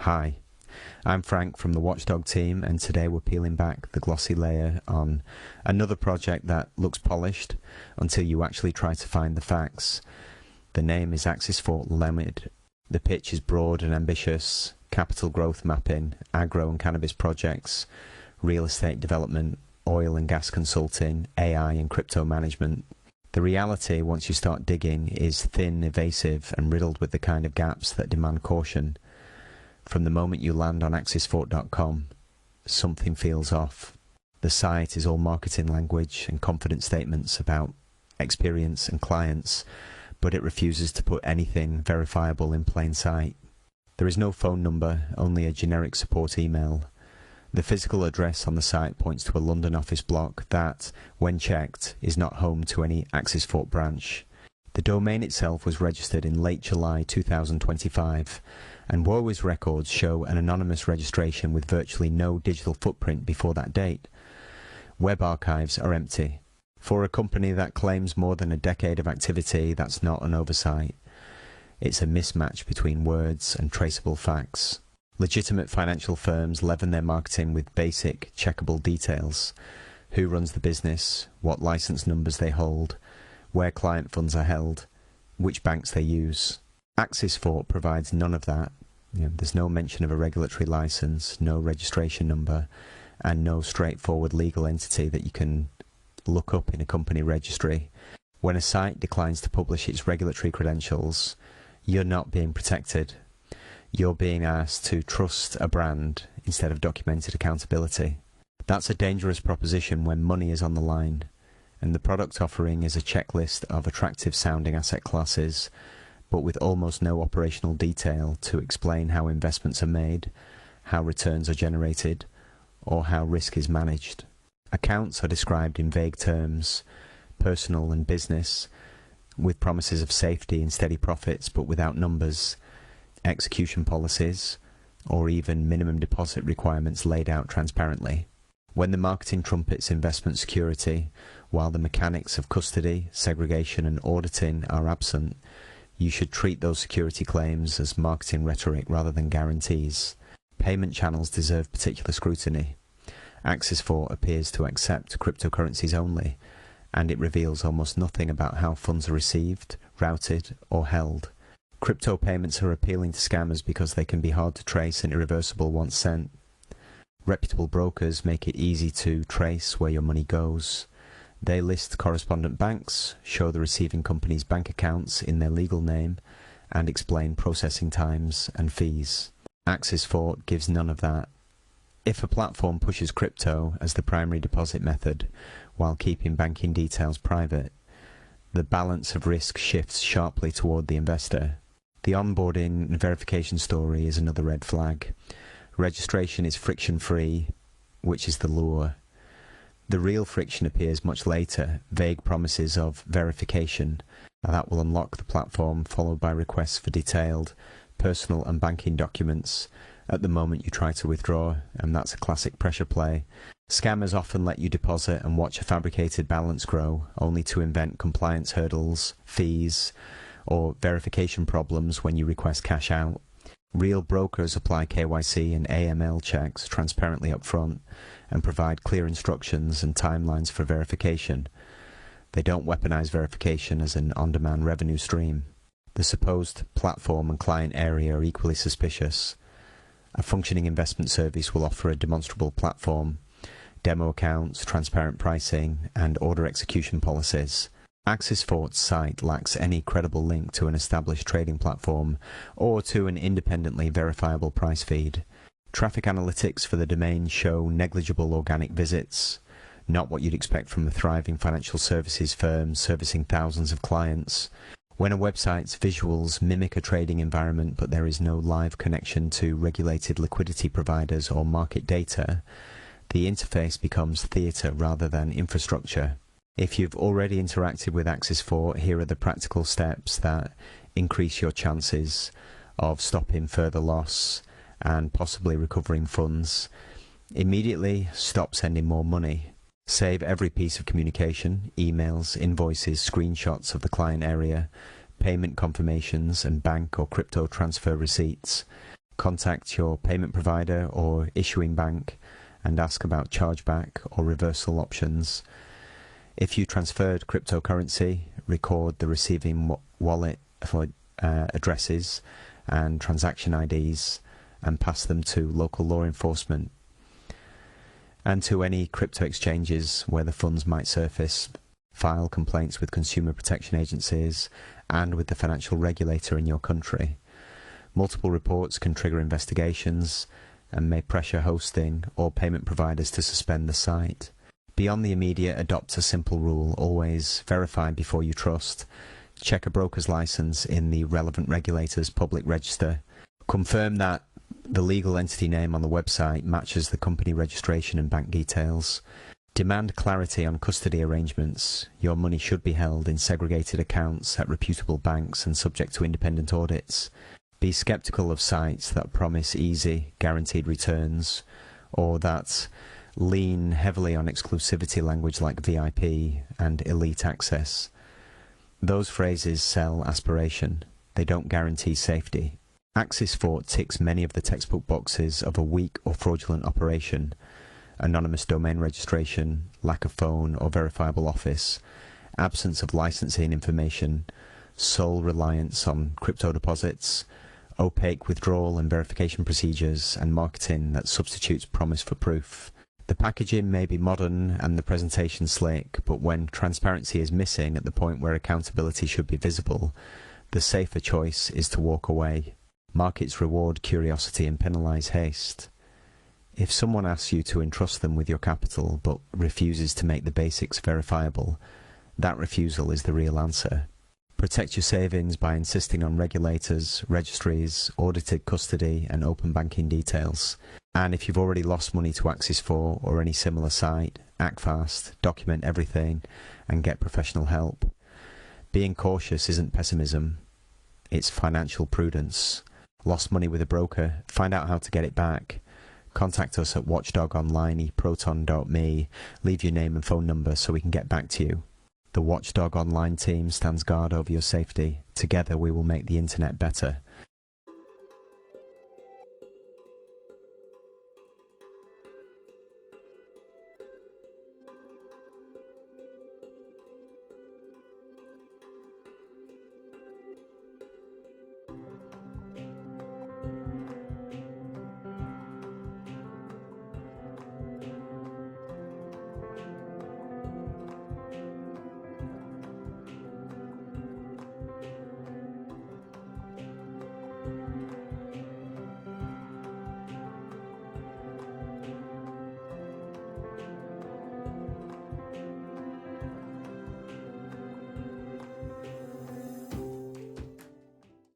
Hi, I'm Frank from the Watchdog team, and today we're peeling back the glossy layer on another project that looks polished until you actually try to find the facts. The name is Axisfort Limited. The pitch is broad and ambitious: capital growth mapping, agro and cannabis projects, real estate development, oil and gas consulting, AI and crypto management. The reality, once you start digging, is thin, evasive, and riddled with the kind of gaps that demand caution. From the moment you land on Axisfort.com, something feels off. The site is all marketing language and confident statements about experience and clients, but it refuses to put anything verifiable in plain sight. There is no phone number, only a generic support email. The physical address on the site points to a London office block that, when checked, is not home to any Axisfort branch. The domain itself was registered in late July 2025, and Woe's records show an anonymous registration with virtually no digital footprint before that date. Web archives are empty. For a company that claims more than a decade of activity, that's not an oversight. It's a mismatch between words and traceable facts. Legitimate financial firms leaven their marketing with basic, checkable details: who runs the business, what license numbers they hold, where client funds are held, which banks they use. Axisfort provides none of that. There's no mention of a regulatory license, no registration number, and no straightforward legal entity that you can look up in a company registry. When a site declines to publish its regulatory credentials, you're not being protected. You're being asked to trust a brand instead of documented accountability. That's a dangerous proposition when money is on the line, and the product offering is a checklist of attractive sounding asset classes, but with almost no operational detail to explain how investments are made, how returns are generated, or how risk is managed. Accounts are described in vague terms, personal and business, with promises of safety and steady profits but without numbers, execution policies, or even minimum deposit requirements laid out transparently. When the marketing trumpets investment security, while the mechanics of custody, segregation and auditing are absent, you should treat those security claims as marketing rhetoric rather than guarantees. Payment channels deserve particular scrutiny. Axisfort appears to accept cryptocurrencies only, and it reveals almost nothing about how funds are received, routed, or held. Crypto payments are appealing to scammers because they can be hard to trace and irreversible once sent. Reputable brokers make it easy to trace where your money goes. They list correspondent banks, show the receiving company's bank accounts in their legal name, and explain processing times and fees. Axisfort gives none of that. If a platform pushes crypto as the primary deposit method while keeping banking details private, the balance of risk shifts sharply toward the investor. The onboarding and verification story is another red flag. Registration is friction-free, which is the lure. The real friction appears much later: vague promises of verification that will unlock the platform, followed by requests for detailed personal and banking documents at the moment you try to withdraw, and that's a classic pressure play. Scammers often let you deposit and watch a fabricated balance grow, only to invent compliance hurdles, fees, or verification problems when you request cash out. Real brokers apply KYC and AML checks transparently up front and provide clear instructions and timelines for verification. They don't weaponize verification as an on-demand revenue stream. The supposed platform and client area are equally suspicious. A functioning investment service will offer a demonstrable platform, demo accounts, transparent pricing, and order execution policies. Axisfort's site lacks any credible link to an established trading platform or to an independently verifiable price feed. Traffic analytics for the domain show negligible organic visits, not what you'd expect from a thriving financial services firm servicing thousands of clients. When a website's visuals mimic a trading environment but there is no live connection to regulated liquidity providers or market data, the interface becomes theatre rather than infrastructure. If you've already interacted with Axisfort, here are the practical steps that increase your chances of stopping further loss and possibly recovering funds. Immediately stop sending more money. Save every piece of communication: emails, invoices, screenshots of the client area, payment confirmations, and bank or crypto transfer receipts. Contact your payment provider or issuing bank and ask about chargeback or reversal options. If you transferred cryptocurrency, record the receiving wallet for addresses and transaction IDs and pass them to local law enforcement and to any crypto exchanges where the funds might surface. File complaints with consumer protection agencies and with the financial regulator in your country. Multiple reports can trigger investigations and may pressure hosting or payment providers to suspend the site. Beyond the immediate, adopt a simple rule: always verify before you trust. Check a broker's license in the relevant regulator's public register. Confirm that the legal entity name on the website matches the company registration and bank details. Demand clarity on custody arrangements. Your money should be held in segregated accounts at reputable banks and subject to independent audits. Be skeptical of sites that promise easy, guaranteed returns, or that lean heavily on exclusivity language like VIP and elite access. Those phrases sell aspiration. They don't guarantee safety. Axisfort ticks many of the textbook boxes of a weak or fraudulent operation: anonymous domain registration, lack of phone or verifiable office, absence of licensing information, sole reliance on crypto deposits, opaque withdrawal and verification procedures, and marketing that substitutes promise for proof. The packaging may be modern and the presentation slick, but when transparency is missing at the point where accountability should be visible, the safer choice is to walk away. Markets reward curiosity and penalize haste. If someone asks you to entrust them with your capital but refuses to make the basics verifiable, that refusal is the real answer. Protect your savings by insisting on regulators, registries, audited custody, and open banking details. And if you've already lost money to Axisfort or any similar site, act fast, document everything, and get professional help. Being cautious isn't pessimism, it's financial prudence. Lost money with a broker? Find out how to get it back. Contact us at watchdogonline@proton.me. Leave your name and phone number so we can get back to you. The Watchdog Online team stands guard over your safety. Together we will make the internet better.